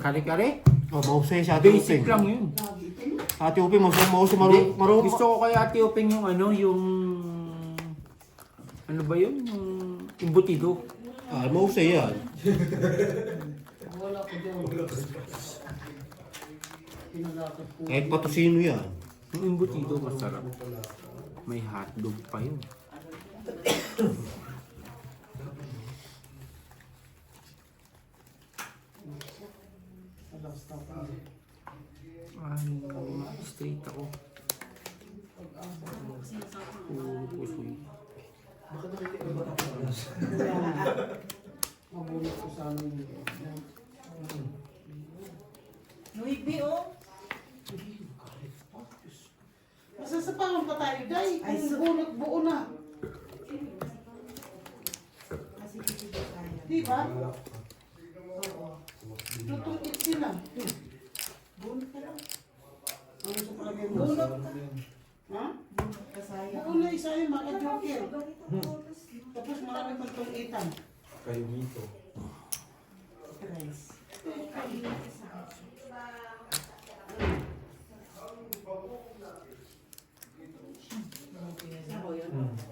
Kare-kare? Oh, mahusay si Ate Basic Uping. lang yun. Ate Uping, mahusay Hindi, marunong. gusto ko kay Ate Uping yung ano, yung... Ano ba yun? Yung imbutido. Ah, mahusay yan. Kahit patusino yan. Yung imbutido masarap. May hotdog pa yun. Ay, straight ako. Puro pusoy. Nuibi, oh. Masasapawan pa tayo, Day. Ay, Kung so- bunot buo na. Di ba? Tutuit sila. Bunot ka lang. Ano sa palagay mo? Bunot. Ha? Bunot ka sayang. Buo na isa yung mga joker. Tapos marami pang tungitan. Kayo dito. Rice.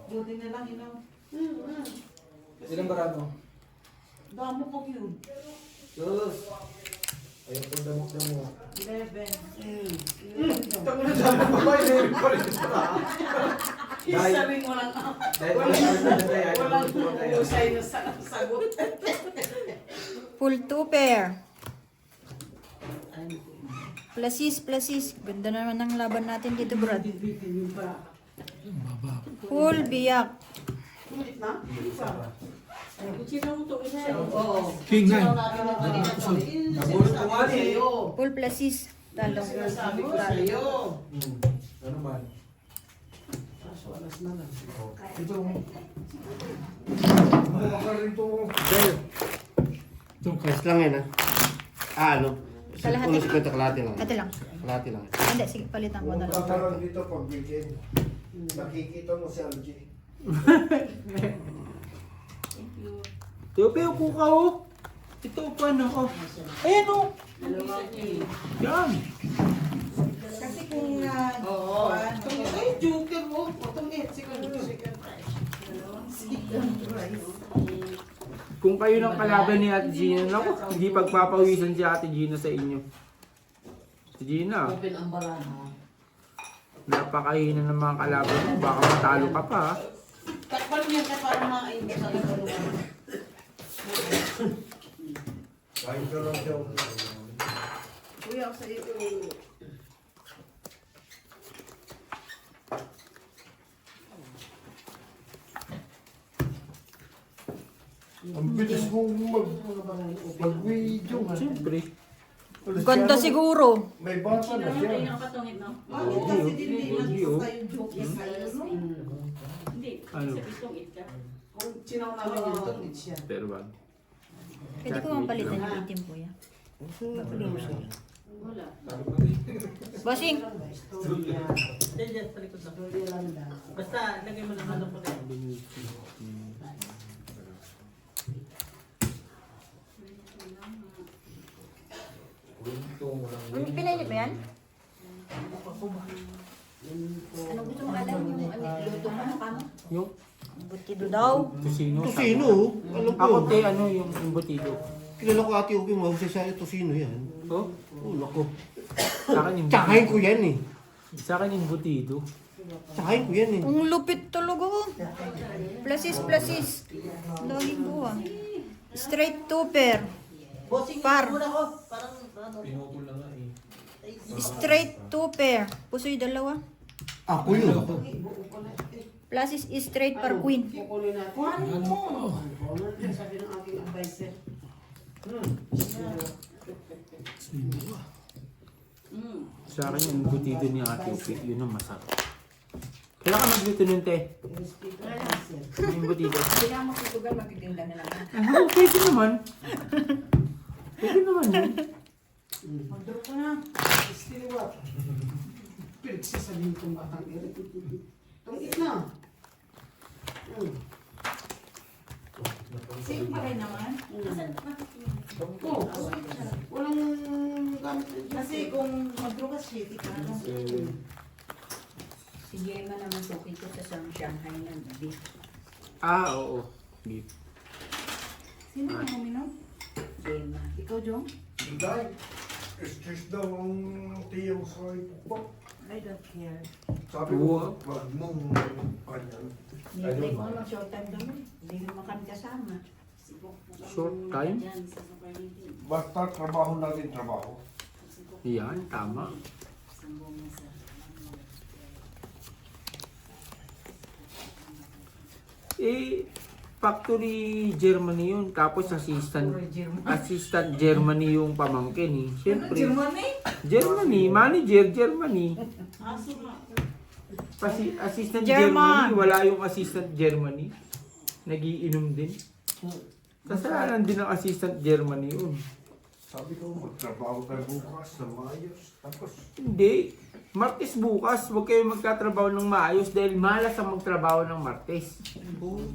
Buti na lang, ino. Ilang barado? Damo ko yun. Sus! Ayaw po damok-damok. 11. Tango na dami pa ba? Hindi pa rin ito. Isa rin walang walang usay na sagot. Full 2 pair. Plasis. Ganda naman ng laban natin dito, Brad. Yung pa. Full biyak. Ulit na? Oo. King Nabulot ko nga eh. Full plasis. Talong. Sinasabi ko sa'yo. Ano man? Kaso alas na lang. Ito. Baka rin ito. Yes lang yan, ha? Ah, ano? Kalahati. Uno 50, kalahati lang. Ate lang. Kalahati lang. Hindi, sige, palitan ko na lang. Kakaroon dito pag weekend. Nakikita mo si LG. Teope, upo ka oh. Ito, upuan ako. Ayan oh. Yan. Kasi kung Oo. Ay, joker mo. Tungit. Second prize. Kung kayo ng kalaban ni Ate Gina, naku, hindi pagpapawisan si Ate Gina sa inyo. Si Gina, Open ang baraha. napakahina ng mga kalaban mo. Baka matalo ka pa ha. Takpan niya ka para maain mo sa lagalugan. Kahit ka lang siya. Kuya, ako sa iyo. Ang bilis mong mag-video nga. Siyempre. Ganda siguro. May bata na siya. Bakit kasi din Hindi, oh. tayo joker sa'yo, no? Ano? Kung sinaw namin yung tungit siya. Pero ba? Pwede ko mapalitan yung itim po yan. Bossing. Storya. Storya lang daw. Basta, lagay mo lang ano po na. Pinainit mo yan? Ano gusto mo alam yung luto mo? Kamo? Yung Butido daw. tusino. Tusino, oh. Alam ko. Ako te, ano yung imbutido. Kilala ko Ate Uping, mahusay siya. Tusino yan. Oh, Oh, lako. sa akin Tsakain imbutido. ko yan, eh. Sa akin imbutido. Tsakain ko yan, eh. Ang lupit talaga oh. Plasis. Lagi ko ah. Straight 2 pair. Bossing, Par. muna ko. Parang, ano, Pinutol na nga eh. Straight 2 pair. Pusoy dalawa. Ako yun. Plasis is straight par queen. Kukunin natin. Kuhanin mo. Sabi ng aking advisor. Sa akin yung imbutido ni Ate Upi, yun ang masarap. Kailan ka magluto nun, te? Yung imbutido. Kailangan mo tutugan, magtitinda na lang. Ah, pwede naman. Pwede naman yun. Mag-drop ka na. Still what? Pinagsasabihin kong batang ere. Tungit na. Same pa rin naman. Oh, walang gamit ng Joker. Kasi kung madrugas siya, di ka ano. Si Gemma naman suki ko sa Shanghai ng beef. Ah, oo. Beef. Sino ang uminom? Gemma. Ikaw, Jong? Hindi. Stress daw ang tiyong sa ipupok. I don't care. Sabi Wow. ko, wag mong kanyan. Nilay ko naman short time kami. Hindi naman kami kasama. Short time? Basta trabaho natin trabaho. Yan, tama. Eh, factory Germany yun. Tapos assistant Germany yung pamangkin eh. Siyempre. Germany, manager Germany. Assistant German. Germany, wala yung assistant Germany. Nagiinom din. Kasalanan din ng assistant Germany yun. Sabi ko, magtrabaho tayo bukas na maayos. Tapos, Hindi. Martes bukas, huwag kayo magkatrabaho ng maayos dahil malas ang magtrabaho ng Martes.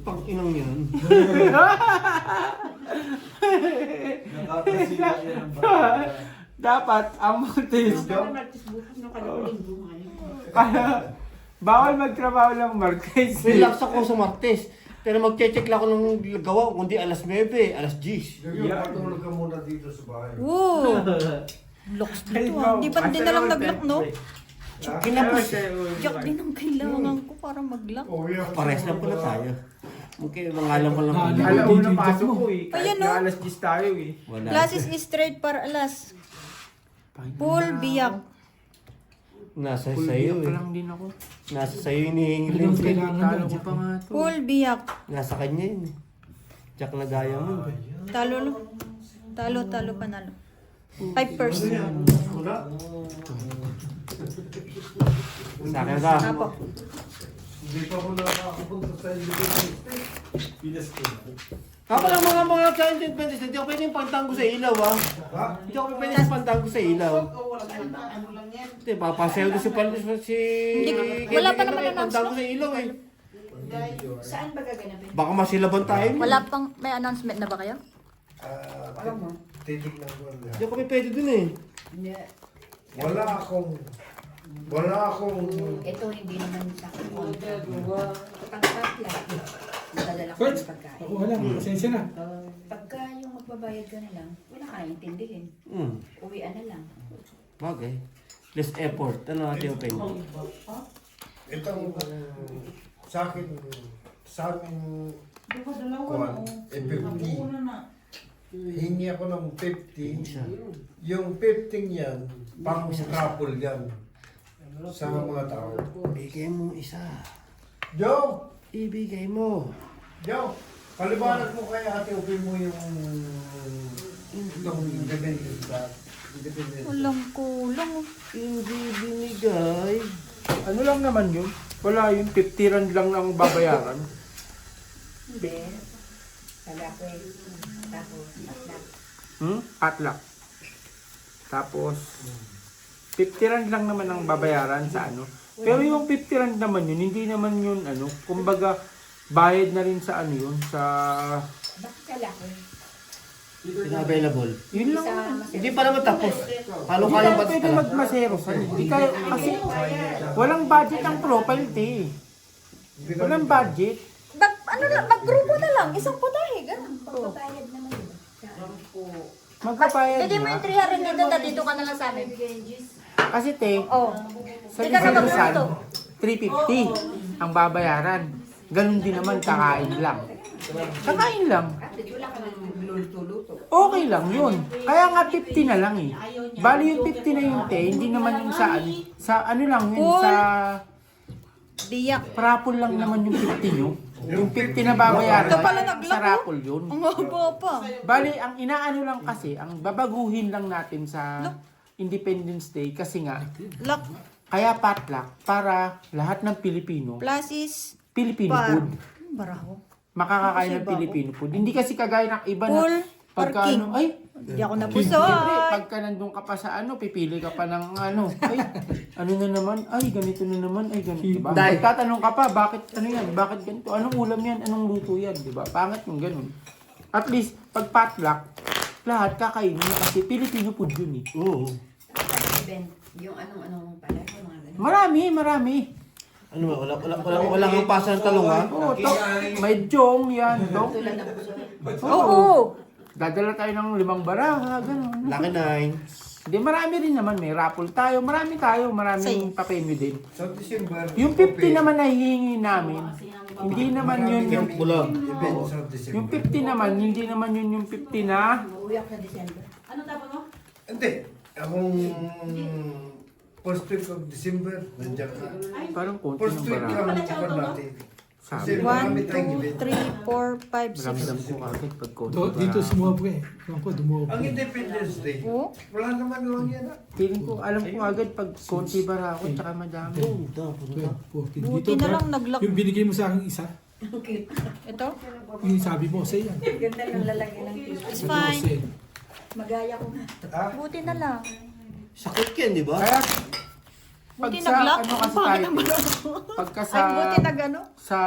Pang inang yan. Nakakasila yan ang bata. Dapat ang Martes, bawal magtrabaho ng Martes. Relax ako sa Martes. Pero magche-check lang ako ng gawa kundi alas 9, alas 10. yung patulog ka muna dito sa bahay. Woo! Locks dito ah. Di ba din na lang nag-lock, no? Kinapos. Yak din ang kailangan ko para mag-lock. Oh, yeah. Pares lang pala tayo. Okay, mangalan ko lang. Alam mo na pasok ko eh. Ayan, Kahit no? na alas 10 tayo eh. Wala. Classes is straight para alas. Full biyak. Nasa Full sa'yo biyak eh. lang din ako. Nasa sa'yo hinihingi Talo ko pa nga to. Full biyak. Nasa kanya yun eh. Jack na gaya mo. Talo, no? Talo, panalo. 5%. Wala. Sa akin ka. Apo. Hindi pa ako nakakapunta sa Independence Day. Pinas ko na. Ako lang mga sa Independence, hindi ako pwedeng pantanggo sa ilaw ah. Ha? Hindi ako pwedeng pantanggo sa ilaw. O wala ka na, ano lang yan. Hindi, papasayaw doon si... Wala pa naman pantanggo sa ilaw eh. Saan ba gaganapin? Baka masilaban tayo. Wala pang, may announcement na ba kayo? Alam mo? Titignan ko Hindi lang. ako pwede dun eh. Hindi. Wala akong Ito hindi naman sa akin. Pagkat lang. Madadala ko ng pagkain. Ako wala, pasensya na. Pagka yung magbabayad ka na lang, wala ka naintindihin. Uwian na lang. Bagay. Less effort. Ano natin yung penny? itong sa akin, sa amin, Di ba dalawa Kuwan, na o? 50. Una na. Hingi ako ng 50. Yung 50 yan, pang raffle yan. Sa mga tao. Ibigay mo isa. Joe! Ibigay mo. Joe! Paliwanag mo kaya ate, upin mo yung itong independence ba? Independence. Walang kulang. Hindi binigay. Ano lang naman yun? Wala yun, 50 rand lang ang babayaran. Hindi. Sabi ko eh. Tapos, atla. Patlak. Tapos, 50 rand lang naman ang babayaran sa ano. Pero yung 50 rand naman yun, hindi naman yun ano, kumbaga, bayad na rin sa ano yun, sa... Bakit kalaki? Available. Yun lang. Hindi pa naman tapos. Hindi Halong-halong tayo pa pwede magmasero sa Hindi kayo, kasi walang budget ang profile, te. Walang budget. Mag-grupo na lang. Isang putahe. Ganun. Pagbabayad naman yun. Magpapayad Hindi mo na. yung 300 dito, dito ka na lang sa amin. Kasi te, Oh. sa Hindi ka na isang magluto. 350 ang babayaran. Ganun din naman, kakain lang. Kakain lang. Wala ka nang luluto-luto. Okay lang yun. Kaya nga 50 na lang eh. Bali yung 50 na yun te, hindi naman yung sa ano lang yun, Cool. sa Biyak. raffle lang naman yung 50 nyo. Yung 50 na babayaran, Ito pala naglako. sa raffle yun. Ang haba pa. Bali, ang inaano lang kasi, ang babaguhin lang natin sa Independence Day kasi nga, Lock. kaya potluck para lahat ng Pilipino, Plus is Filipino par. food. Baraho. Makakakain ng Kasi ba Filipino food. Hindi kasi kagaya ng iba Full na pagka parking. ano, ay, Hindi ako siyempre, napusoy. pagka nandun ka pa sa ano, pipili ka pa ng ano, ay, ano na naman, ay, ganito na naman, ay, ganito, diba? Dahil- Tatanong ka pa, bakit, ano yan, bakit ganito, anong ulam yan, anong luto yan, diba? Pangit yung ganun. At least, pag potluck, lahat kakainin mo kasi Filipino food yun eh. Oo. event. Yung anong pala, yung mga ganun. Marami. Ano ba? Wala kang pasa ng talong ha? Oo, to. May jong yan, to. Tulad ng puso. Oo. Dadala tayo ng 5 baraha, gano'n. Lucky 9. Hindi, marami rin naman. May raffle tayo. Maraming papremyo din. Sa December. Yung 50 naman na hihingi namin, hindi naman yun yung... Bulag. Event sa December. Yung 50 naman, hindi naman yun yung 50 na... Uuwi ako sa December. Ano tapos mo? Hindi. Akong first week of December, nandiyan ka. Parang konti First ng week baraha. lang kapag natin. Kasi Sabi. marami 1, tayong 2, event. 3, 4, 5, 6. Ramdam ko agad pag konti Dito baraha. sumobra eh. Ewan ko, dumobra. Ang Independence Day, Oo. wala naman lang yan. Feeling ko, alam ko agad pag konti baraha ko, tsaka madami. 14. Buti na lang nag-lock. Yung binigay mo sa akin isa, Okay. Ito? yung sabi mo, say yan. Ganda ng lalagyan ng tissue. It's fine. Say. Magaya ko nga. Ha? Buti na lang. Sakit yan, di ba? Kaya, pag Buti sa nag-lock. ano Ang kasi pangit tayo, ng bara. pagka Ay, sa, buti nag-ano. sa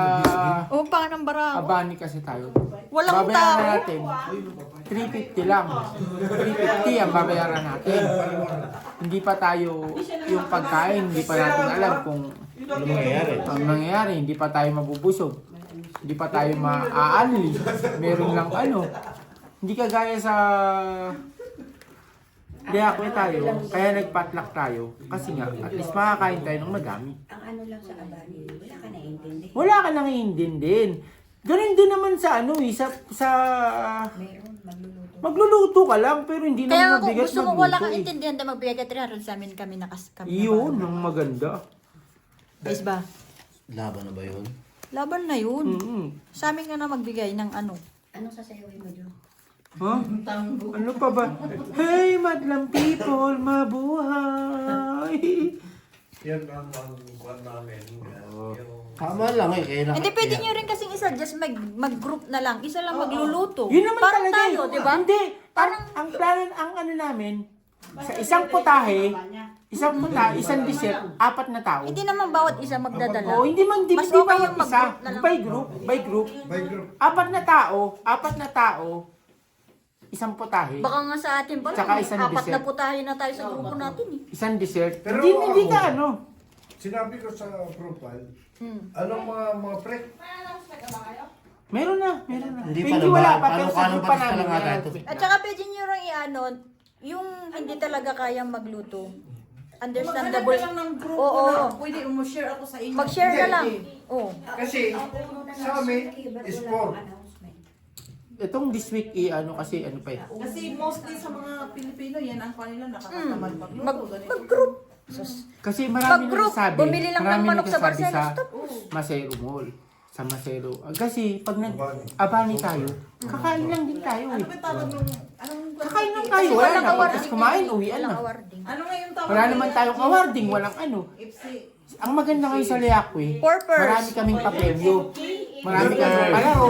Oh, ang pangit ng bara ako. Abani kasi tayo, Walang babayaran tao. natin, 350 lang. 350 ang babayaran natin. Hindi pa tayo, yung pagkain, hindi pa natin alam kung Ano mangyayari? ang nangyayari, hindi pa tayo mabubusog. Hindi pa tayo maaanli. Meron lang ano. Hindi kagaya sa Liakwe tayo, kaya nagpatlock tayo. Kasi nga, at least makakain tayo ng madami. Ang ano lang sa Abani, wala ka naiintindi. Wala ka nang iindindin. Ganun din naman sa ano eh, sa Meron, magluluto. magluluto ka lang, pero hindi Kaya naman nga kung mabigat gusto mo magluto wala kang eh. intindihan na magbigay ka 300 sa amin kami kami Yun, ang maganda. Guys ba? Laban na ba yun? Laban na yun. Mm-hmm. Sa amin ka na magbigay ng ano. Anong sasayawin mo, Jo? Huh? Ano pa ba? Hey, madlang people, mabuhay! Yan ang kwan namin. Yung Tama lang eh. Kaya Hindi pwede nyo rin kasing isa-just mag-group na lang. Isa lang magluluto. Yun naman Parang talaga tayo, eh. di ba? Hindi. Parang ang plano, ang ano namin, sa isang putahe, isang dessert, 4 na tao. Hindi naman bawat isa magdadala. Oo, hindi man, Mas hindi okay bawat yung isa. mag-group na lang. By group, by group. by group. 4 na tao, isang putahe, Baka nga sa atin pa, Tsaka isang 4 na dessert. putahe na tayo sa grupo natin eh. isang dessert. Pero Hindi ako- ka ano. Sinabi ko sa profile, Hmm. anong mga pre? Meron na. Hindi pa Hindi naman. wala pa, Paano pero ka sabi nang pa batas ka namin lang ata yan. ito? At saka pwede nyo rin i-ano, yung hindi talaga kayang magluto. Understandable. Maghanap ka lang ng group Oo. na pwede mo-share ako sa inyo. Mag-share na lang. Oo. Kasi sa amin, sport. Itong this week, ano kasi, ano pa eh. Kasi mostly sa mga Pilipino, yan ang kanila nakakatamad magluto. ganito. Mag-group. Sus. Kasi marami Mag-group. nagsasabi, Bumili lang ng marami manok sa nagsasabi Barcelos. sa Stop. Masero Mall. Sa Masero. Kasi pag nag-abani tayo, kakain lang din tayo Ano eh. ba tawag nung... Anong Kakain lang Kasi tayo, wala walang na. awarding. Pagkas kumain, uwian Walang na. awarding. Ano nga yung tawag? Wala nila? naman tayong awarding, walang ano. Ipsi. Ang maganda ngayon sa Liakwe, Purpose. marami kaming papremyo. Marami kaming palaro.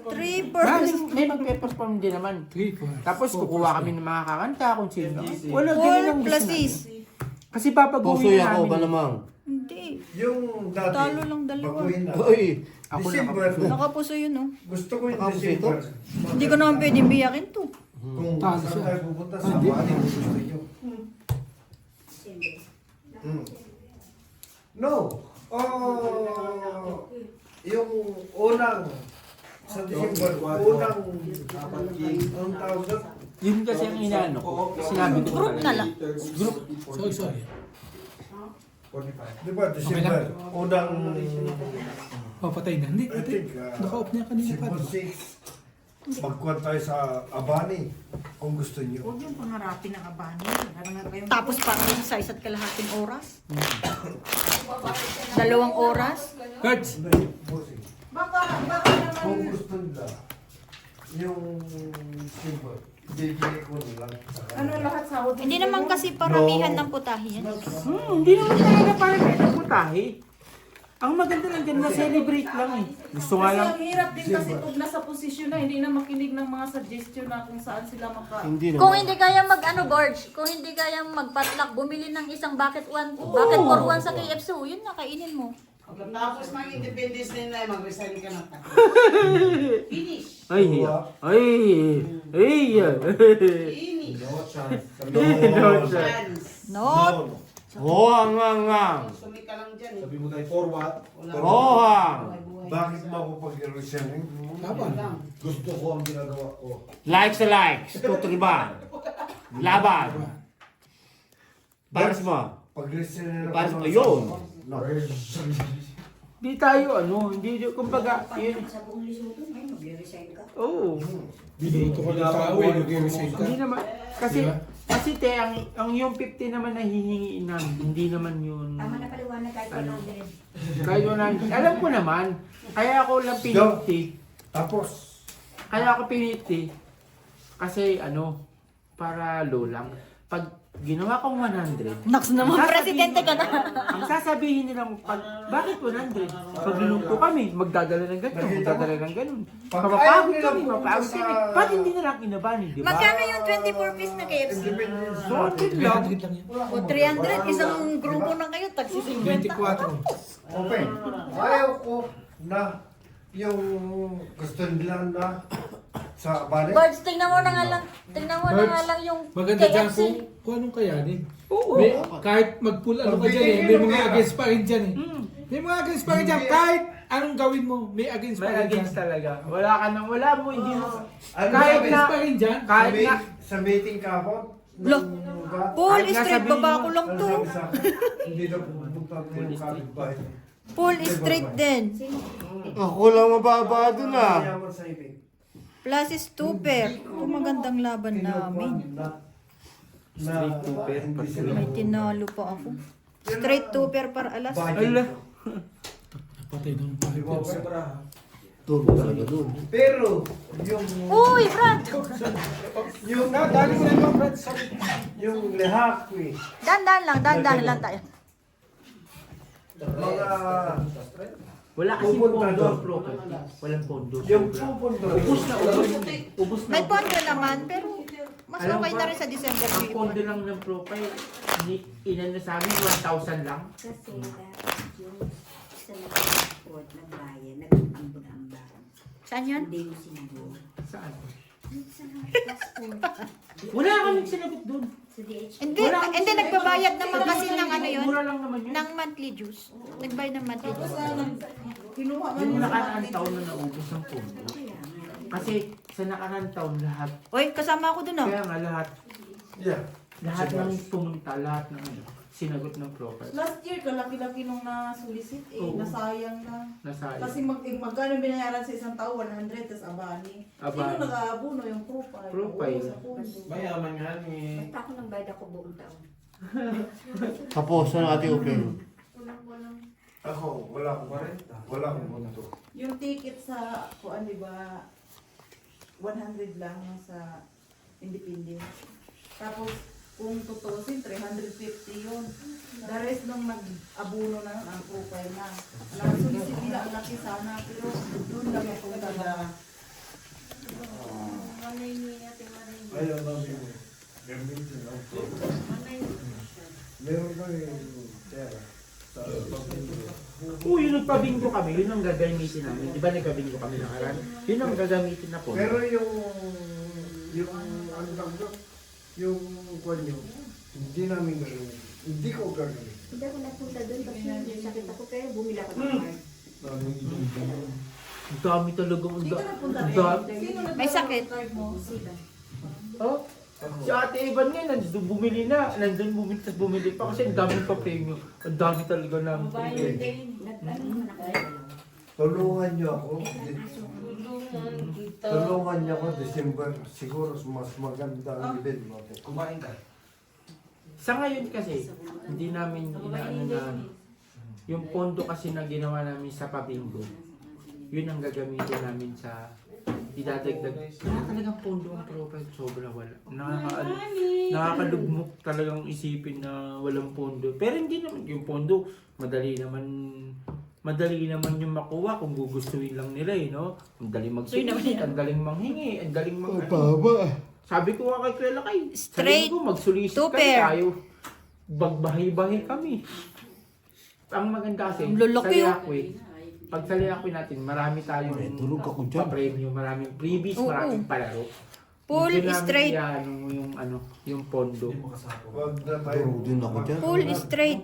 3 Maraming, may magpe-perform din naman. 3, 4. Tapos kukuha kami ng mga kakanta kung sino. Wala, 4 ganun ang plus gusto 6. namin. Kasi papaguhin Pusoy ako namin. ba namang? Hindi. Yung dati, Talo lang dalawa. baguhin na. Uy! Ako December, Nakapuso yun oh. gusto ko yung Nakapuso December. Hindi ko naman pwedeng biyakin to. Kung Talo saan siya. tayo pupunta sa bali, kung gusto nyo. No. Yung unang sa December, unang ang tawag doon, Yun kasi ang inaano ko. Sinabi ko Group na lang. Group. Sorry. di ba December, unang Papatay na. Hindi, I think naka-off niya kanina pa. December 6, magkuhan tayo sa Abani kung gusto nyo. Huwag yung pangarapin ng abani. Ano nga kayong... Tapos parang sa isa't kalahating oras. 2 oras. Cards! Baka Kung naman... gusto nila, yung December, bibili ko nila. Ano lahat sa hotel? Hindi naman kasi paramihan ng putahe yan. Hindi naman talaga para sa putahe. Ang maganda lang dyan, na-celebrate lang eh. Gusto nga Kasi lang. ang hirap din kasi pag nasa posisyon na hindi na makinig ng mga suggestion na kung saan sila Hindi naman. Kung hindi kaya Gorge, kung hindi kaya magpatlak, bumili ng isang bucket for one sa KFC, yun na, kainin mo. Tapos mag independence nila, mag-resign ka na. Finish. Ay, ay. Finish. No chance. No chance. Chance. Not. Hoang. Sumi ka lang dyan eh. Sabi mo tayo forward. Hoang. Bakit mo ako pag-resign? Lang. Gusto ko ang ginagawa ko. Likes sa likes. Tutriban. Laban. Pares mo. Pag-resign ako. Pares mo yun. No. Hindi tayo hindi, kumbaga, yun, Sa buong lisuto, may mag-resign ka. oo. Binoto ko ng tao eh. Nag-resign ka. Hindi naman, kasi te, ang yung 50 naman na hihingiin namin, hindi naman yun, Tama na paliwanag kahit Ano? 100. kahit yun, alam ko naman, kaya ako lang piniti, Tapos, kaya ako piniti, kasi para low lang, pag ginawa kong 100, Naks naman, presidente ka na. ang sasabihin nilang, bakit 100? Pag luluto kami, magdadala ng ganito, magdadala ng ganun. Mapapagod kami, mapapagod kami. Ba't hindi na lang inabanin, di ba? Magkano yung 24 piece na KFC? Sorted lang. O 300, isang grupo na kayo, tagsi 50. okay. Ayaw ko na yung gusto nila na sa balik. Birds, tingnan mo na nga lang yung Maganda dyan KFC. kung anong kayanin. Oo. May, kahit mag-pull ano ka dyan may mga against pa rin dyan eh. May mga against pa rin dyan, kahit anong gawin mo, may against pa May rin dyan. against talaga. Wala mo, hindi mo. Ano Kahit sabi? na, Against pa rin dyan. kahit sa, na, sa meeting ka ako? Lo, Paul, Kahit nga straight sabihin baba mo, ko lang Ano to. sabi sa akin? Hindi na pupunta na yung kapitbahay. Paul, straight din. Ako lang mababa doon ah. Mayaman sa ibig. Plus is super. Kung magandang laban namin. Straight to pair, hindi sila May tinalo pa ako. Straight super para alas. ala, Napatay doon pa. Turbo talaga doon. Pero, yung Uy, Brad! yung yung lehakwi, Dandan lang tayo. mga wala kasing Pupunta pondo doon. ang property. Walang pondo. yung Sobra. pupunta Ubus na. May pondo naman, pero mas Alam okay ba, na rin sa December. Ang pondo lang ng profile, inano sa amin, 1,000 lang. Kasi dapat yung sa nag-report na bayan, nag-ambang-ambang. Saan yan? Hindi mo sinubo. Saan? Sa passport. Wala kaming sinagot doon. Sa DH. Hindi, nagbabayad naman kasi ng ano yun. Mura lang naman yun. Ng monthly dues. Nagbayad ng monthly dues. Kinuha man Yung yung nakaraan taon na naubos ang pondo. Kasi sa nakaraan taon lahat, Uy, kasama ako dun ah. kaya nga lahat Yeah. ng pumunta, lahat ng sinagot ng profile. Last year, kalaki-laki nung na-solicit Oo. nasayang na. Nasayang. Kasi magkano binayaran sa isang tao? 100, tas abani. Sino Abani. nag-aabuno yung profile? Profile. Oo, sa pundo. Mayaman nga ni. Basta ako nang bayad ako buong taon. Tapos na natin open. Ako, wala akong 40. Wala akong bunto. Yung ticket sa, kuan di ba, 100 lang sa Independence. Tapos, kung tutusin, 350 yun. The rest nung nag-abuno na nun, ang profile na. Nasulisit nila ang laki sana, pero doon lang yung na. Ayaw namin gamitin ang meron kami pera. Oo, yun nagpabingo kami, yun ang gagamitin namin. Di ba nagpabingo kami nakaraan? Yun ang gagamitin na po. Pero yung ano lang doon, yung kwan nyo, hindi namin gagawin. Hindi ko gagawin. Hindi ako napunta doon kasi may sakit ako pero bumili ako ng card. Ang dami talaga. Hindi ka napunta Ang rin. dami. Sino nag- May sakit. card mo? Siba. Oh? Si Ate Ivan nga, nandun bumili na. Nandun bumili, tapos bumili pa kasi ang dami pa premyo. Ang dami talaga namin premyo. Nag-ano naman ako dalawa. Tulungan nyo ako. Tulungan nyo ako, December. Siguro mas maganda ang event mo. Kumain ka. Sa ngayon kasi, hindi namin inaano na yung pondo kasi na ginawa namin sa pabingo, yun ang gagamitin namin sa idadagdag. Wala talagang pondo ang profile, sobra wala. Nakakalugmok talagang isipin na walang pondo. Pero hindi naman yung pondo, madali naman yung makuha kung gugustuhin lang nila eh, no? Ang daling magsulit, ang daling manghingi, ang daling Sabi ko nga kay Kuya Lakay, Straight sabi ko magsulisit to kami pair. tayo. Bagbahay-bahay kami. Ang maganda kasi, Ang lulaki, sa Liakwe, pag sa Liakwe natin, marami tayong tulog ako dyan. pa-premyo, maraming freebies, Oo. maraming palaro. Full Hindi namin straight. iano mo yung ano, yung pondo. Wag na tayo. Duro din ako dyan. Full straight.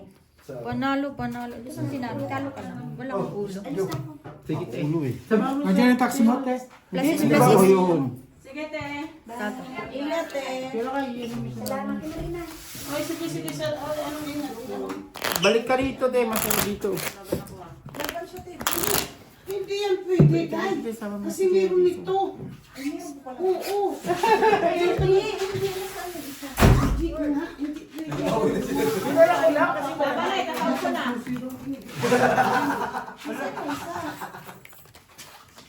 Panalo. Doon sa sinabi, talo ka lang. Walang ulo. Sige, te. Ulo eh. Andiyan yung taxi mo, te. Plasis, Di ba ako plasis. yun? Sige, te. Tato. Ingat eh. Pero kayo, yun ang isa. Ay, sige, sir. Anong yun? Balik ka rito, te. Masaya dito. Hindi yan pwede, guys. Kasi meron nito. Oo. Hindi nga, hindi pwede. Babalik, nakaupo na.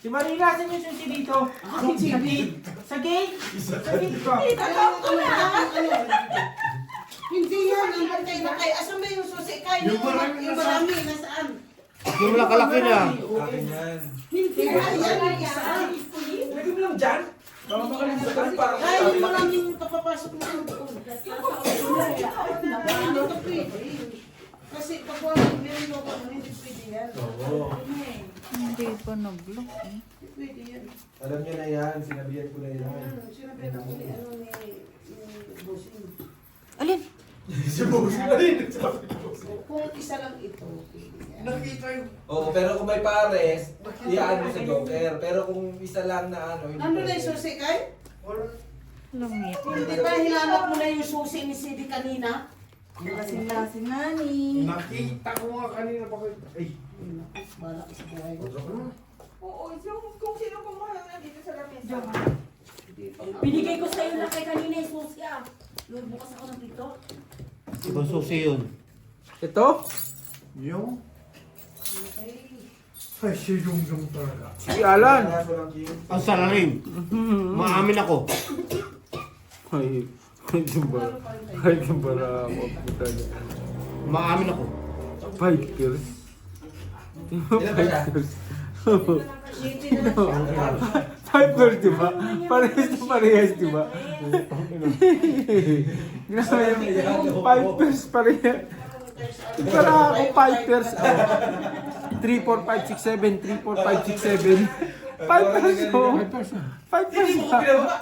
Si Marina, saan yung susi dito? Sa gate? Sa gate ka. Hindi yan, ang bantay na kayo. Asan ba yung susi? Kain yung marami, nasaan? Yung malaki na. Hindi nga, yan ang isa. Lagi mo lang dyan. Baka makalimutan para Kain yung maraming papapasok mo ng doon. Hindi ka pwede. Kasi pag wala, meron mo ako, hindi pwede yan. Hindi pa nag-lock eh. Hindi pwede yan. Alam niyo na yan, sinabihan ko na yan. Sinabi ako ni bossing. Alin? Si Boss na rin. Sabi ko. Kung isa lang ito, pwede yan. Nakita yung... Oo, pero kung may pares, iyaan mo sa Joker. Pero kung isa lang na ano, hindi Nandun na yung pwede. susi, Kay? Langit. Hindi ba hinanap mo na yung susi ni Sidi kanina? Lasing-lasing na ni. Nakita ko nga kanina pa kayo. Ay. Bala ka sa buhay ko. Oo, kung sino kumuha na dito sa lamesa. Binigay ko sa'yo na kay kanina yung susi ah. Bukas ako ng dito. Ibang susi yun. Ito? Yung... Ay, si Yung talaga. Si Alan. Kaso lang, Jim. Ang salarin. Maamin ako. Ay, ay, kumbara ako. Puta na. Maamin ako. Fighters. Ilan ba siya? Fighters, di ba? Parehas, di ba? Grabe yung Fighters, parehas. Para ako Fighters. 3, 4, 5, 6, 7, 3, 4, 5, 6, 7. Fighters, oh. Fighters,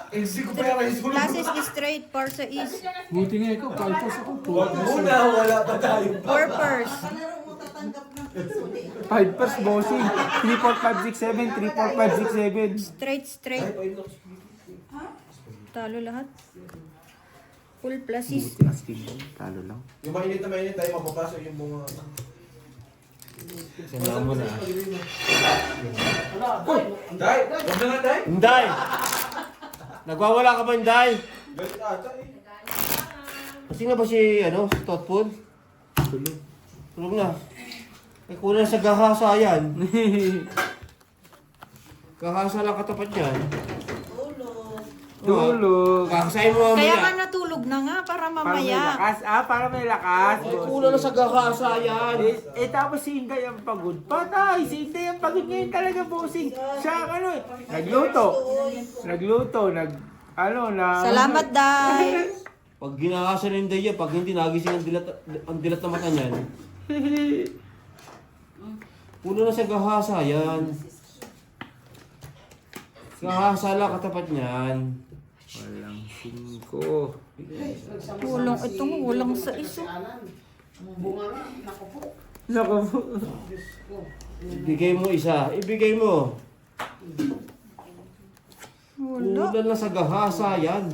Hindi ko pera yung sulit. Plasis straight, Parsa is Buti nga ikaw, kalpas ako. Huwag muna, wala pa tayo. purpose. Kalaro mo tatanggap ng sulit. Fighters, bossing. 3, 4, 5, 6, 7, 3, 4, 5, 6, 7. Straight. Talo lahat. Full plasis. Buti asking mo, talo lang. Yung mainit tayo, mapapasok yung mga... Sandaan mo na. Day! Huwag na nga, Day! Inday! Nagwawala ka ba, Inday? Galit ata eh. Kasi nga ba si Thoughtful? Tulog. Tulog na. Eh, kulang sa gahasa yan. Gahasa lang katapat yan. Tulog. Kahasayin mo Kaya mamaya. ka natulog na nga para Para may mamaya. lakas. Para may lakas. Eh, kulang na sa gahasa yan. Tapos si Inday ang pagod. Patay! Si Inday ang pagod ngayon talaga, bossing. Siya ang ano eh. Nagluto. Salamat, Day. Pag ginahasa ni Inday yan, pag hindi nagising ang dilat na mata niyan. Kulang na sa gahasa yan. Gahasa lang katapat niyan. Walang 5. Kulang ito nga, walang sa iso. Bunga nga, naku po. Naku po. Ibigay mo isa. Ibigay mo. Wala. Kulang na sa gahasa yan.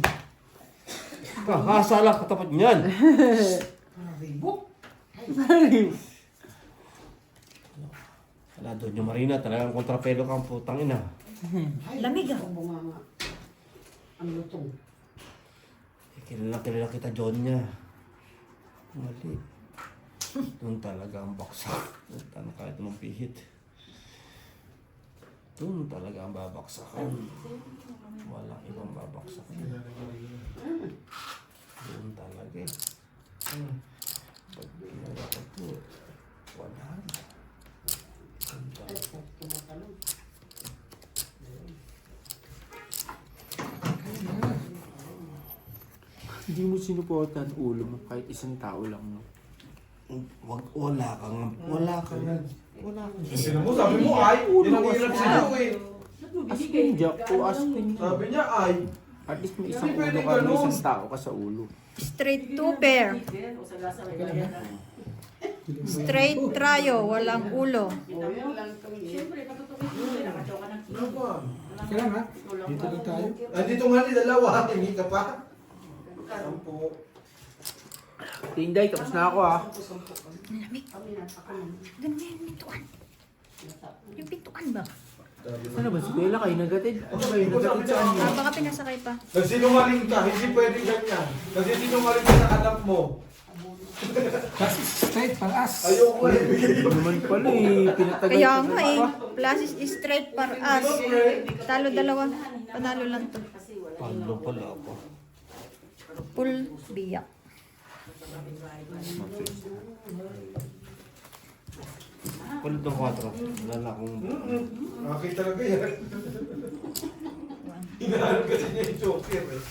Gahasa lang katapat niyan. Wala doon yung Marina. Talagang kontrapelo kang putang ina. Lamig ah. Bunga nga. Ang lutong. Kilala kita John niya. Mali. Doon talaga ang baksak. Doon kahit anong pihit. Doon talaga ang babaksakan. Walang ibang babaksakan. Doon talaga eh. Pag ginawa ko po, wala na. Doon talaga. Hindi mo sinuportan ulo mo kahit isang tao lang. No? Wala kang. Sino mo? Sabi mo ay. Yun ang hirap sa iyo eh. Asking Jack o asking. Sabi niya ay. At least may isang Hindi ulo pwede ka, may ganun. isang tao ka sa ulo. Straight 2 pair. Straight trio, walang ulo. Siyempre, katutukin mo nila. Nakatawa ka ng Kaya lang ha, dito lang tayo. Dito nga ni dalawa, hindi ka pa. Sampo. Tinday, tapos na ako ah. Malamig. Ganun yung pintuan. Yung pintuan ba? Ano ba, si Bella kayo nagatid? Ano ba yung nagatid saan Ah, yun? baka pinasakay pa. Nagsinungaling ka, hindi pwede ganyan. Kasi sinungaling ka sa anak mo. Kasi straight palas. Ayoko eh. Ano naman pala eh, pinatagal Kaya ko nga na eh. pa. Plus is straight para us. Talo dalawa. Panalo lang to. Palo pala ako. Full biyak. Palo ng 4. Wala na akong... Akin talaga yan. Hinahanap kasi niya yung joker eh.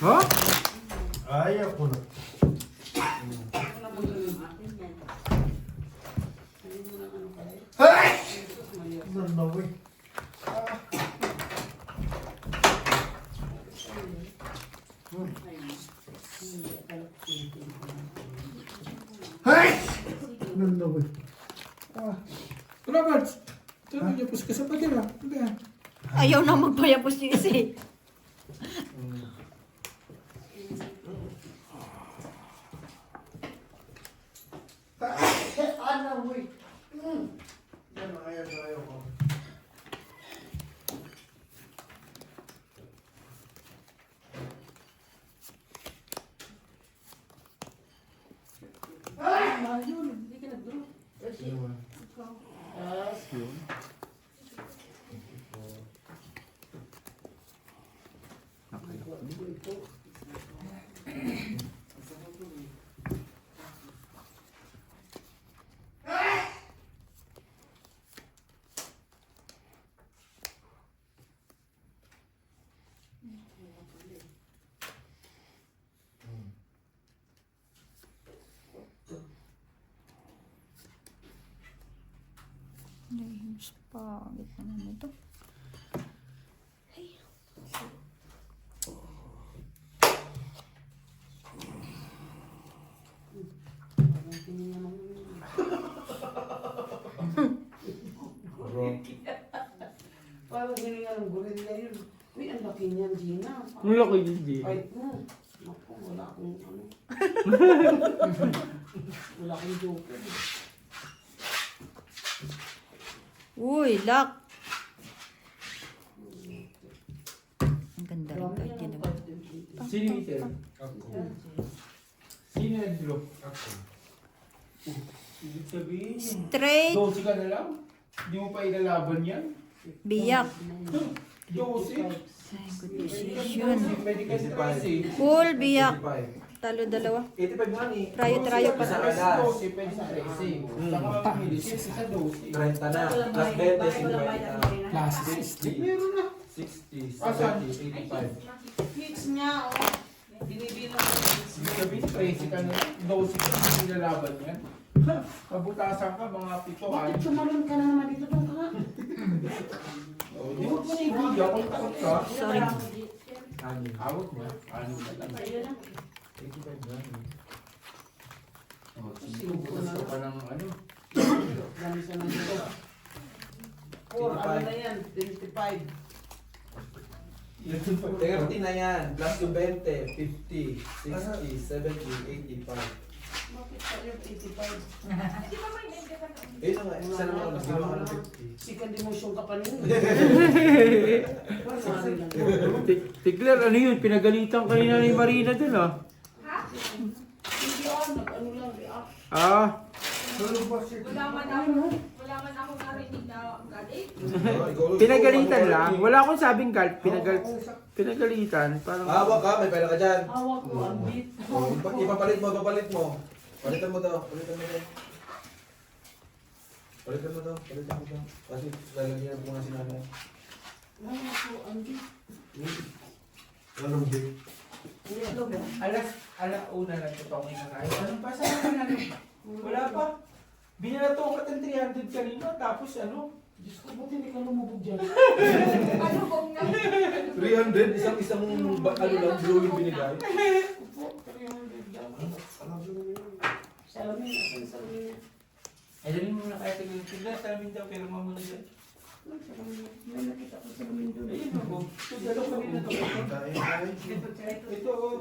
Ha? Ayaw ko na. Nanawi. Nanawi. Robert, tanong niyo po ka sa padira. Ano ba yan? Ayaw na magpayapos yung isa eh. Nanawi. Yan, ayaw ko. Hindi ka nag-draw. Names pa. Git naman ito. Parang hininga ng gorilla yun. Uy, ang laki niyan, Gina. Ang laki yun, Jay. Fight mo. Naku, wala akong ano. Wala akong joker. Uy, lock. Ang ganda rin kahit yun. Sino yung sir? Sino yung draw? Ibig sabihin, Straight 12 ka na lang? Hindi mo pa ilalaban yan? biyak. 12? Ay, good decision. Medical stress eh. Full biyak. Talo dalawa. 85 nga eh. Trayo pa Isa sa ka na. 12, pwede sa 13. Saka pamili, 6 sa 12. 30 na. Plus 20, 50. Plus 60. Meron na. 60, Asan? 70, 85. Hits niya, oh. Binibilang ko. Ibig sabihin, 13 ka na lang. 12 ka na ilalaban yan. Kabutasan ka, mga pituhan. Bakit tumalon ka na naman dito? Doon ka nga. Hindi mo pa naibigan kung takot ka. Sorry. Awag mo. Ano na lang. 85 na. Gusto ka ng ano? Dami siya ng dito. Ano na yan? 25. 30 na yan. Plus yung 20, 50, 60, 70, 85. Bakit tayo 85? Eh, isa naman ako. Nagsigawa ka ng 50. Second emotion ka pa niyo. Tigler, ano yun? Pinagalitan kanina ni Marina dun ah. Hindi ako, nag-ano lang, react. Ah, Wala man ako narinig na galit. pinagalitan lang. Wala akong sabing pinagalitan. Parang Hawak ka, may pera ka dyan. Hawak ko, ang beat. Ipapalit mo. Palitan mo daw. Palitan mo daw. Kasi lalagyan mo nga si nanay. Hawak ko, ang beat. Anong big? alas una lang ito pang inanay. Anong pa sa natin? Wala pa. Binato ko ng 300 kanina, tapos ano? Diyos ko, buti hindi ka lumubog dyan. Ano kung nga? 300, isang ano lang, blue yung binigay. Salamin, asan salamin niya? Ay, dalhin mo na kaya tigil. Tigil, salamin daw, pero mamuna dyan. Salamin. May nakita ko salamin doon. Ayun ako. Ito, dalaw kanina to. Ito, oh.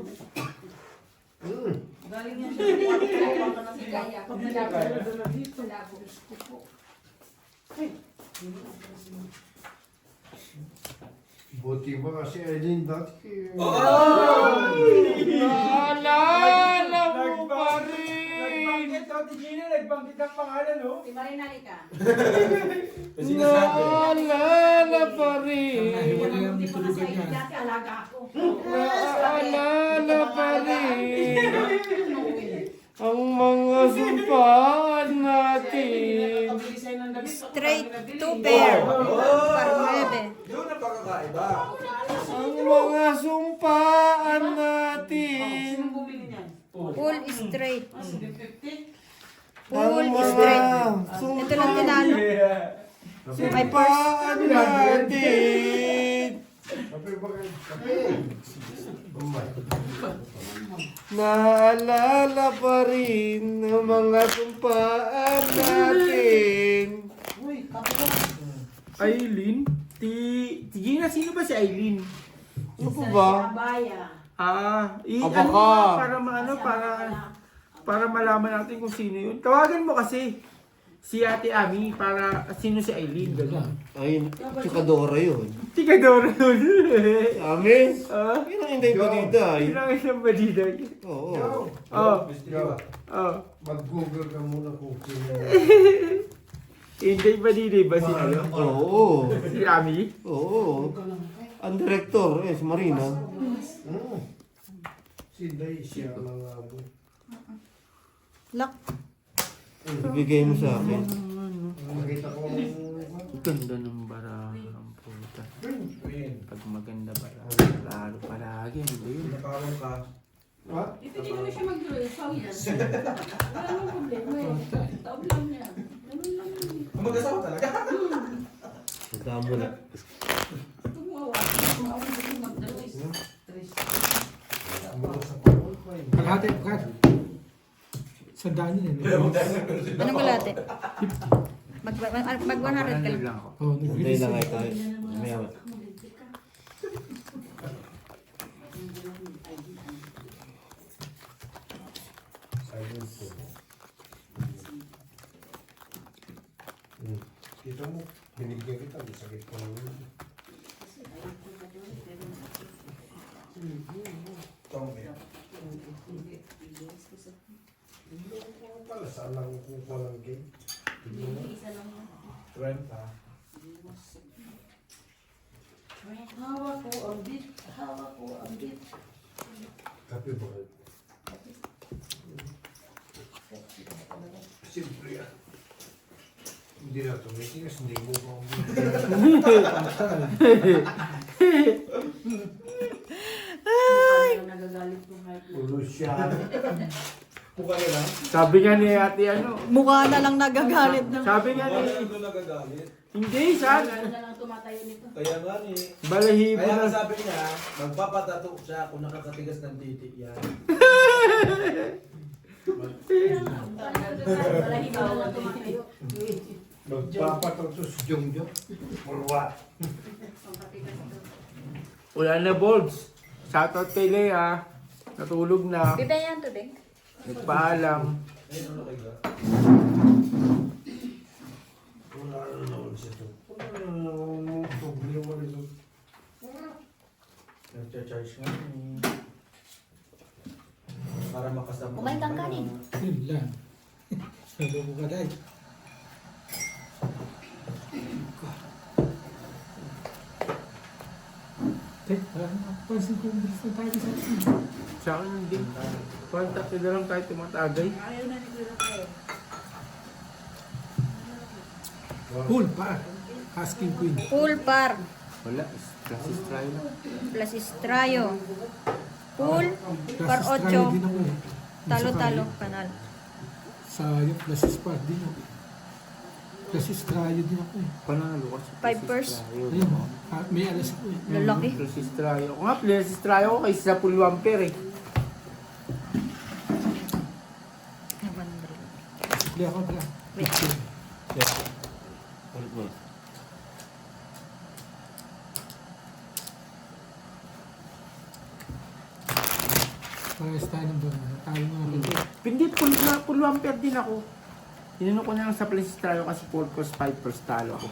Galing yan siya. Kuha ka na Si sila. Gaya. Pag nilapit na doon dito. Labo. Buti ba kasi Eileen dati? Naalala mo pa rin! Nagbanggit, oh, si Gina, nagbanggit ang pangalan, oh. Si Marina Lika. Kasi sinasabi. Naalala pa rin! Nahiwala yung Hindi pa tulugan kasi niya. dati alaga ako. Naalala pa rin! Ang mga sumpaan natin! Straight 2 pair. Par 9. Yun ang pagkakaiba. Ang mga sumpaan natin! Sino bumili niyan? Full straight. 150? Full Ang straight. mga Ito lang tinalo. May sumpaan natin! Kape ba kayo? Kape! Umay. Naalala pa rin ang mga sumpaan natin! Uy, kape ka. Aileen? Si Gina, sino ba si Aileen? Ano po ba? Abaya. Ano Abaka. ba, para maano, para malaman natin kung sino yun. Tawagan mo kasi si Ate Ami para sino si Aileen, gano'n. Ay, chikadora yun. Tikadora yun. Amin? Ah, Yun ang hindi ba dita? ilang isang balida. Oo. Oh, Yo, oh. mag-google ka muna kung sino. Hindi ba dito ba si ano? Oo. Si Ami? Oo. Ang director, si Marina. Si Daisy ang mga Lock. Ibigay mo sa akin. nakita ko Ganda ng bara ng puta. Queen. Pag maganda bara, lalo palagi. Ano ba yun? Nakawang ka. ha? Pwede naman siya mag-resaw yan. Wala namang problema eh. Taob lang niya. Ganun lang yun. Mag-asawa talaga. Magdamo na. Tumawa. Tumawa na mag-dalis. Mga sa panahon pa yun. Kalahati, kalahati. Sandaan yun eh. Anong kalate? Mag 100 ka lang. lang ako. Oh, Hindi nagbibis. lang ay tayo. Mamaya. Silent po. Kita mo, binigyan kita, di sakit ko lang yun. Tommy. Pala, saan lang kukuha ng game? Tignan mo. 20. Hawak ko ang bit. Hawak ko ang bit. Kape ba kayo? Siyempre yan. Hindi na tumitigas, hindi mo pa ang Nagagalit ko nga. Luciano. Pukaya lang. Sabi nga ni Ate ano, Mukha na lang nagagalit na. sabi nga Wala ni, na doon nagagalit. hindi, sana. Ano na lang tumatayo nito. Kaya nga ni. Balahibo Kaya nga na. sabi niya, magpapatato siya kung nakakatigas ng titi yan. Balahibo na lang tumatayo. Magpapatato si Jongjong. For what? Wala na bulbs. Shoutout kay Lea. Natulog na. Bibayan to, Deng. Nagpaalam. Ayun, ano kaya? Wala na naman siya to. Wala na naman problema nito. Nagcha-charge nga ni. Para makasama. Kumain kang kanin. Yun lang. Sabi ko ka dahil. Pansin ko, bilis na tayo sa atin. Sa akin hindi. Contact na lang kahit tumatagay. Ayaw na ni Kuya Rafael. Cool pa. Asking Queen. Full par. Wala. Classic try lang. Plus Estrayo. Full par Class try 8. din ako eh. Talo-talo. Panal. Sayang, plus spark din ako. Plus strayo din ako eh. Panalo kasi. Five purse. Ayun, may alas ako eh. Lalaki. Plus Estrayo. Ako nga, plus Estrayo ko kaysa sa full ampere eh. Hindi ako dra. Wait. Ulit mo. Parehas tayo ng buwan. Tayo nga rin. Hindi, full ampere din ako. Tinanong ko na lang sa plus Estrayo kasi 4 plus 5 plus talo ako.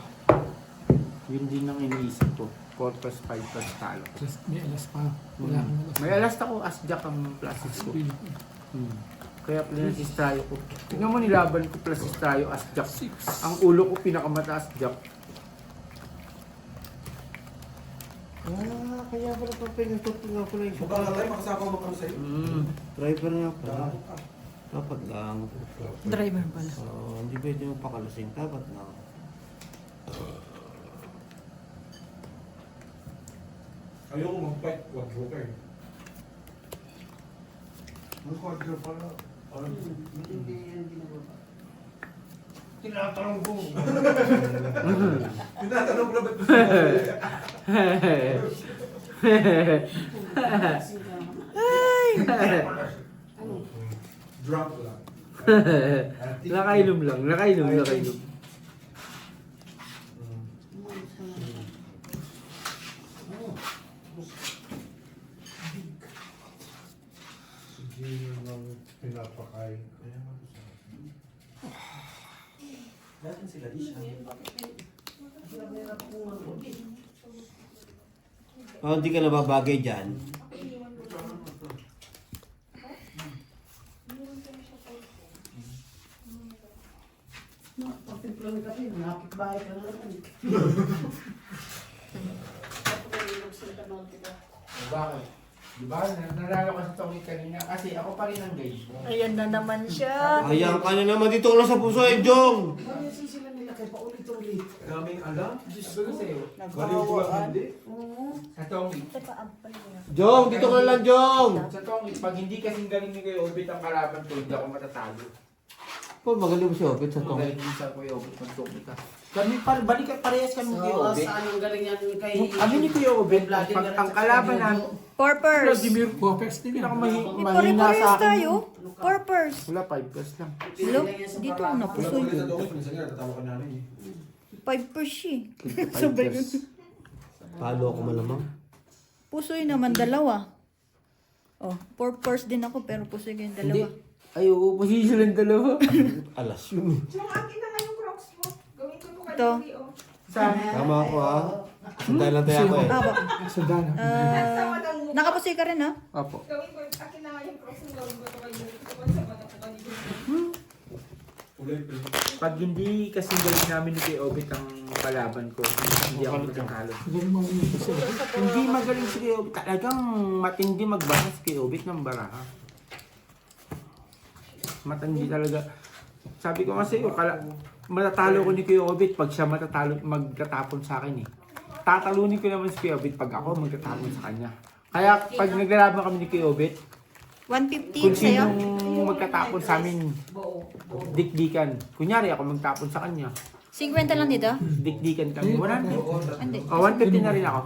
Yun din ang iniisip ko. 4 plus 5 plus talo. Plus, may alas pa. Wala akong alas. May alas ako, as-jack ang pluses ko. Kaya plus Estrayo ko. Tingnan mo nilaban ko plus Estrayo, as-jack. Ang ulo ko pinakamataas jack. Kaya pala pa pinagtutulungan ko lang yung Mukha na tayo, makasama mo kami sa'yo. driver nga pala. Dapat lang. Driver pala. Hindi pwede mo pakalasing. Dapat lang. Ayoko mag-fight, wag joker. Ang kwadro pala. Tinatanong ko. Tinatanong ko na ba't drunk lang. Nakainom lang, nakainom. Hindi yun ang pinapakain. Datin sila, di siya. Hindi ka nababagay dyan. Pagtimpla ng kape, nakakitbahay ka na naman. Bakit? Diba? Nanalo ka sa Tony kanina kasi ako pa rin ang guide mo. Ayan na naman siya. Ayan ka na naman dito lang sa puso eh, Jong! Ano yung sisila nila kay paulit-ulit? Kaming alam. Sabi ko sa'yo, Baliw ko lang hindi. sa Tony. Jong, dito ka na lang, Jong! Sa Tony, pag hindi kasing galing ni Kuya Obit ang kalaban ko, hindi ako matatalo. Paul, magaling mo si Obit sa tong. Magaling din sa Kuya Obit ng Tony ka. Kami, balikan parehas kami ni Kuya So, Obit. saan yung galing yan kay... Kami ni Kuya Obit, pag ang kalaban namin, Purpose. Vladimir, Bopers din yan. pinakamahina sa Pare-parehas akin. tayo. Purpose. Wala, 5 plus lang. Hello? Dito ako napusoy. Sa doon, minsan nga, natatawa ka namin eh. 5 siya. 5 plus. Palo ako malamang. Pusoy naman, dalawa. Oh, purpose din ako pero pusoy ko yung dalawa. Ay, oo, position lang dalawa. Alas yun. Yung akin na nga yung crocs mo. Gawin ko po Ito. kayo. Saan? Tama ako ha. Sandali lang tayo ako eh. Ah, ba? Sandana. Nakapusoy ka rin ha? Opo. Gawin ko, akin na nga yung crocs mo. Gawin ko ito kayo. Ito ko sa bata ko kanina. Kulay pa yun. Pag hindi kasi galing namin ni Kuya Obit ang kalaban ko, hindi ako matatalo. Galing mo yung pusoy. Hindi magaling si Kuya Obit. Talagang matindi magbasa si Kuya Obit ng baraha. Matindi talaga. Sabi ko kasi, matatalo ko ni Kuya Obit pag siya magtatapon sa akin eh. Tatalunin ko naman si Kuya Obit pag ako magtatapon sa kanya. Kaya pag naglalaban kami ni Kuya Obit, 150 kung sa'yo? sinong magtatapon sa amin, dikdikan. Kunyari ako magtapon sa kanya, 50 lang dito? dikdikan kami. 100. Hindi. Oh, 150 na rin ako.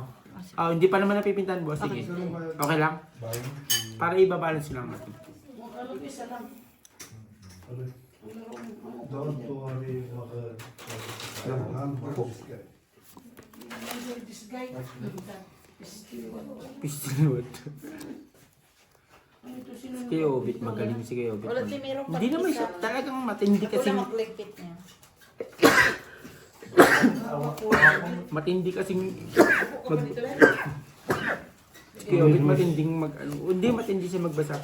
Oh, hindi pa naman napipintahan boss. Sige. Okay lang? Para ibabalance lang natin. Don't worry, This guy. Pistol wood. Si Kuya Obit, magaling si Kuya Obit. Wala si Miro Hindi naman siya talagang matindi kasi Wala maklikit niya. matindi kasi si Kuya Obit matinding hindi matindi siya magbasa.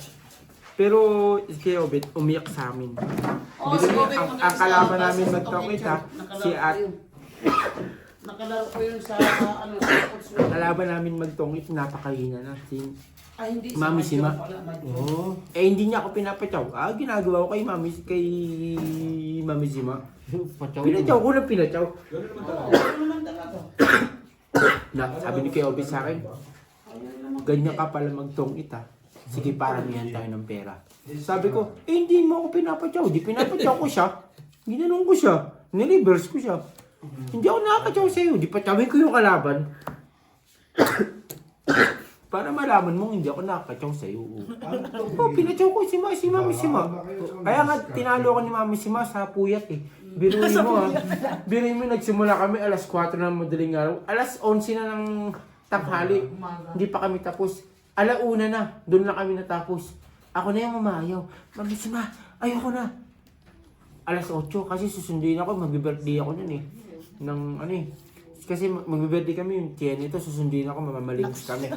Pero si Kuya Obit umiyak sa amin. Ang kalaban namin magtokit ha, si At. Nakalaro ko yun sa ano sa sports. Kalaban namin magtongit, napakahina na. Si Ay, hindi. Mami Sima. Oo. hindi niya ako pinapatyaw. Ginagawa ko kay Mami Sima. Pachaw Pinatyaw ko na pinatyaw. Ganun naman talaga. Ano naman talaga? Na, sabi ni Kuya Obit sa akin, ganyan ka pala magtongit ha. Sige, paramihan tayo ng pera. Sabi ko, hindi mo ako pinapatyaw. Di pinapatyaw ko siya. Ginanong ko siya. Nireverse ko siya. Hindi ako nakakatyaw sa'yo. Di patyawin ko yung kalaban. Para malaman mong hindi ako nakakatyaw sa'yo. Pinatyaw ko si Mami Sima. Kaya nga, tinalo ko ni Mami Sima sa puyat eh. Biruin mo Biruin mo, nagsimula kami alas 4 ng madaling araw. Alas 11 na ng tanghali. Hindi pa kami tapos. Alauna na. Doon na kami natapos. Ako na yung umayaw. Mami Sima, ayoko na. Alas 8 kasi susundin ako. Mag-birthday ako nun eh. Kasi mag-birthday kami yung tiyan ito. Susundin ako. Mamamaligos kami.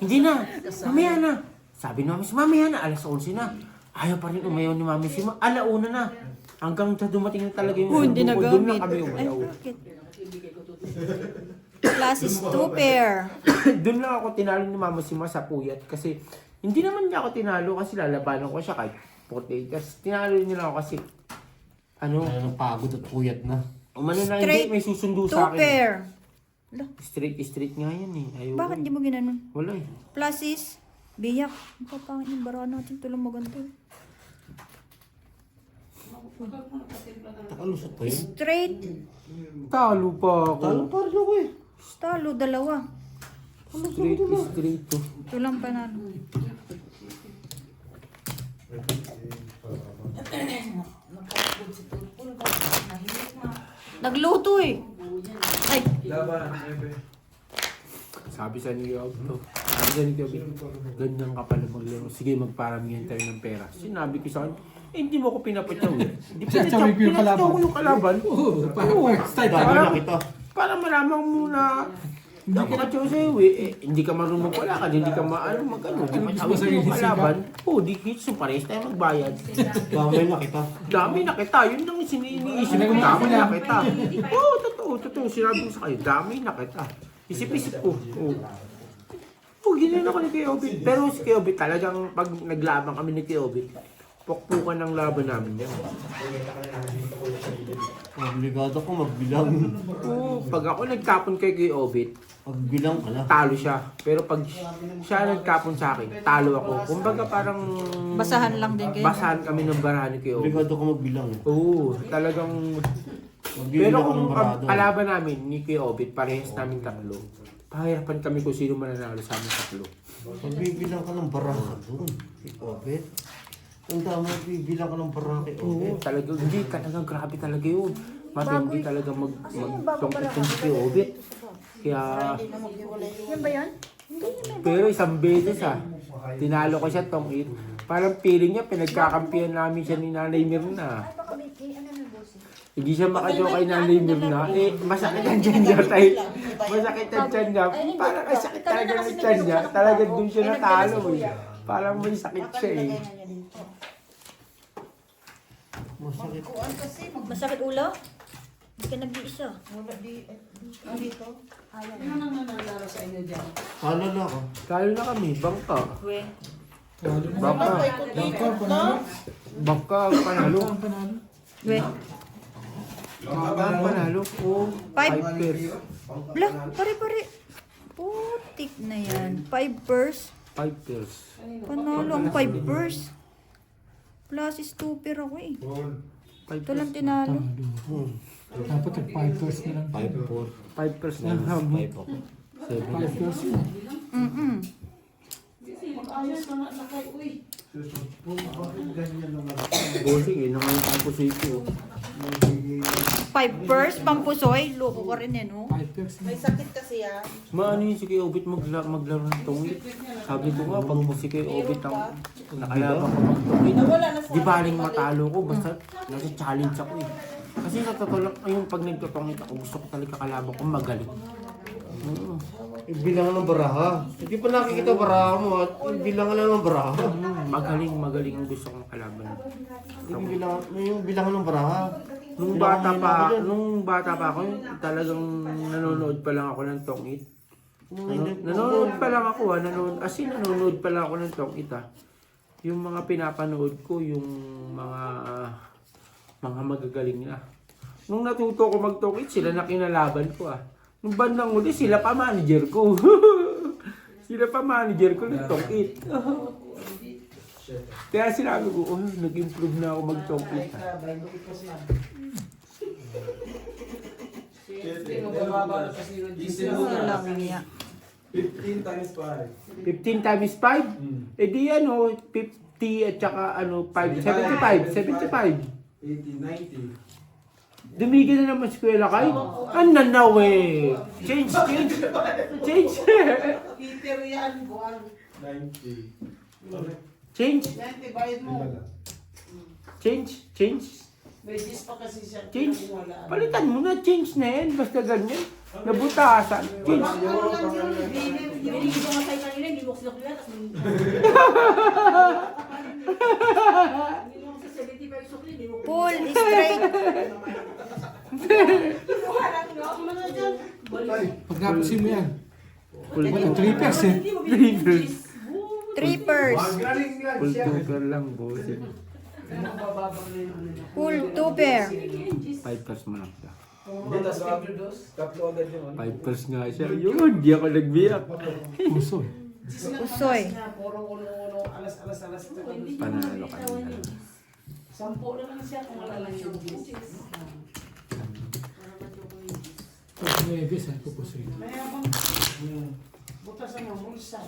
Hindi na. Mamaya na. Sabi ni Mami Sima, mamaya na. Alas 11 na. Ayaw pa rin umayaw ni Mami Sima. Alauna na. Hanggang dumating na talaga yung Hindi sundo ko. Doon nagamit. na kami Ay, umayaw. bakit? Classes 2 pair. Doon lang ako tinalo ni Mama Sima sa puyat kasi hindi naman niya ako tinalo kasi lalabanan ko siya kahit 48 years. Tinalo niya lang ako kasi Kaya nang pagod at puyat na. umano na Straight hindi may susundo 2 sa akin. pair. Straight nga yan eh. Ayaw. Bakit di mo ginanon? Wala eh. Classes, biyak. Ang papangin yung barahan natin. Ito lang maganda. Nakalusot pa yun. Straight. Talo pa ako. Talo pa rin ako eh. Talo, dalawa. Straight to. Ito lang panalo. Nagluto eh. Ay, Laban, Ebe. Sabi sa ni Yob to. Sabi sa ni Yob, ganyan ka pala maglaro. Sige, magparamihan tayo ng pera. Sinabi ko sa akin, hindi mo ko pinapatyaw eh. Hindi Sasabi ko yung kalaban. ko yung kalaban. Oo, parang style. Dami na kita. Para malaman mo na hindi ka matyaw sa'yo eh. Hindi ka marunong pala ka, hindi ka maano mag-ano. Hindi Gusto matyaw mo sa sarili yung kalaban. sipa? Oo, di kitso, parehas tayo magbayad. Dami na kita. Dami na kita, yun lang yung iniisip ko. Sinabi mo Dami ako na lang. kita. Oo, totoo. Sinabi ko sa kayo, dami na kita. Isip-isip ko. Oo. Oo, ginawa ko ni Kuya Obit. Pero si Kuya Obit talagang pag naglaban kami ni Kuya Obit, pukpukan ng laban namin yan. Obligado ko magbilang. Oo, pag ako nagtapon kay Kuya Obit, Magbilang ka na. talo siya. Pero pag siya nagtapon sa akin, talo ako. Kumbaga parang basahan lang din kayo. basahan kami ng barahan ni Kuya Obit. Obligado ko magbilang eh. Oo, talagang Magbibilang pero ako ng kung barado. kalaban namin ni Kuya Obit, parehas namin tatlo. Pahirapan kami kung sino mananalo sa amin tatlo. Magbibilang ka ng baraka doon. Kay Obet. Ang dami magbibilang ka ng baraka kay Obet. Oo, talagang hindi talagang grabe talaga yun. Matindi talaga magtungkit yung Kuya Obet. Kaya, Yan ba yan? pero isang beses tinalo ko siya tongit. Parang feeling niya, pinagkakampihan namin siya ni Nanay Mirna. Hindi siya makadyo kay Nanay Mirna. Masakit ang tiyan niya tayo. Masakit ang tiyan niya. Parang ay sakit talaga ng tiyan niya. Talaga doon siya natalo eh. Parang may sakit siya eh. Masakit. Masakit ulo? Hindi ka nag-iisa. Ano nang nangyari sa inyo dyan? Alala ka. Talo na kami, bangka. We. Bangka. Bangka, panalo. We. Bangka, panalo. Oo, 5 pairs. Blah, pare-pare. Putik na yan. 5 pairs. 5 pairs. Panalo ang 5 pairs. Plus is 2 pair ako eh. 5 Ito lang tinalo. Dapat nag-5 na lang. 5-4. 5 pairs na lang. 5 ako. 7. Mm-mm. Mag-ayos na nga na kayo, uy. Bossing eh, naman ang pusoy ko. 5 pairs, pampusoy. Loko ka rin eh, no? 5 pairs na. May sakit kasi Maano yun si Kuya Obit maglaro ng tungit. Sabi ko nga, pag si Kuya Obit ang nakalaban ko magtungit, di baling matalo ko, basta nasa challenge ako eh. Kasi sa totoo lang, yung pag nagtutungit ako, gusto ko talaga kalaban ko magaling. Ibilang ng baraha. Hindi pa nakikita baraha mo at ibilang lang ng baraha. Magaling ang gusto kong kalaban. Yung bilang ng baraha. Nung bata pa ako, talagang nanonood pa lang ako ng tongit. Nanonood pa lang ako nanonood pa lang ako ng tongit Yung mga pinapanood ko, yung mga magagaling na. Nung natuto ko magtongit, sila na kinalaban ko Nung bandang uli, sila pa manager ko. Sila pa manager ko nag-talk it. Shit. Kaya sinabi ko, oh, nag-improve na ako mag-talk it. Shit. Wala lang niya. 15 times 5. 15 times 5? Eh di ano, 50 at saka ano, 5, 75. 80, 90. Dumigil na naman sa eskwela kay. Ano na eh. Change. Peter yan, buwan. 90. Change. Yan, tibayin mo. Change. May gis pa kasi siya. Change. Wala. Palitan mo na, change na yan. Basta ganyan. Nabutasan. Change. Binigay ko nga tayo kanina, hindi mo ko sila tapos hindi mo ko sa 75 sukli, hindi mo ko. Pull straight. Pag napusin mo yan. Full Walang 3 eh. Trippers. Full tutor lang, boss. Pull 2 pair. 5 mo lang siya. Hindi, tatlo agad yun. 5 nga siya. Yun, di ako nagbiyak. Puso. Usoy. Puro ulo, alas. Panalo ka na. 10 na lang siya kung wala lang yung gis. Pag 9, pupusin. Mayabang. Butas ang mga bulsa.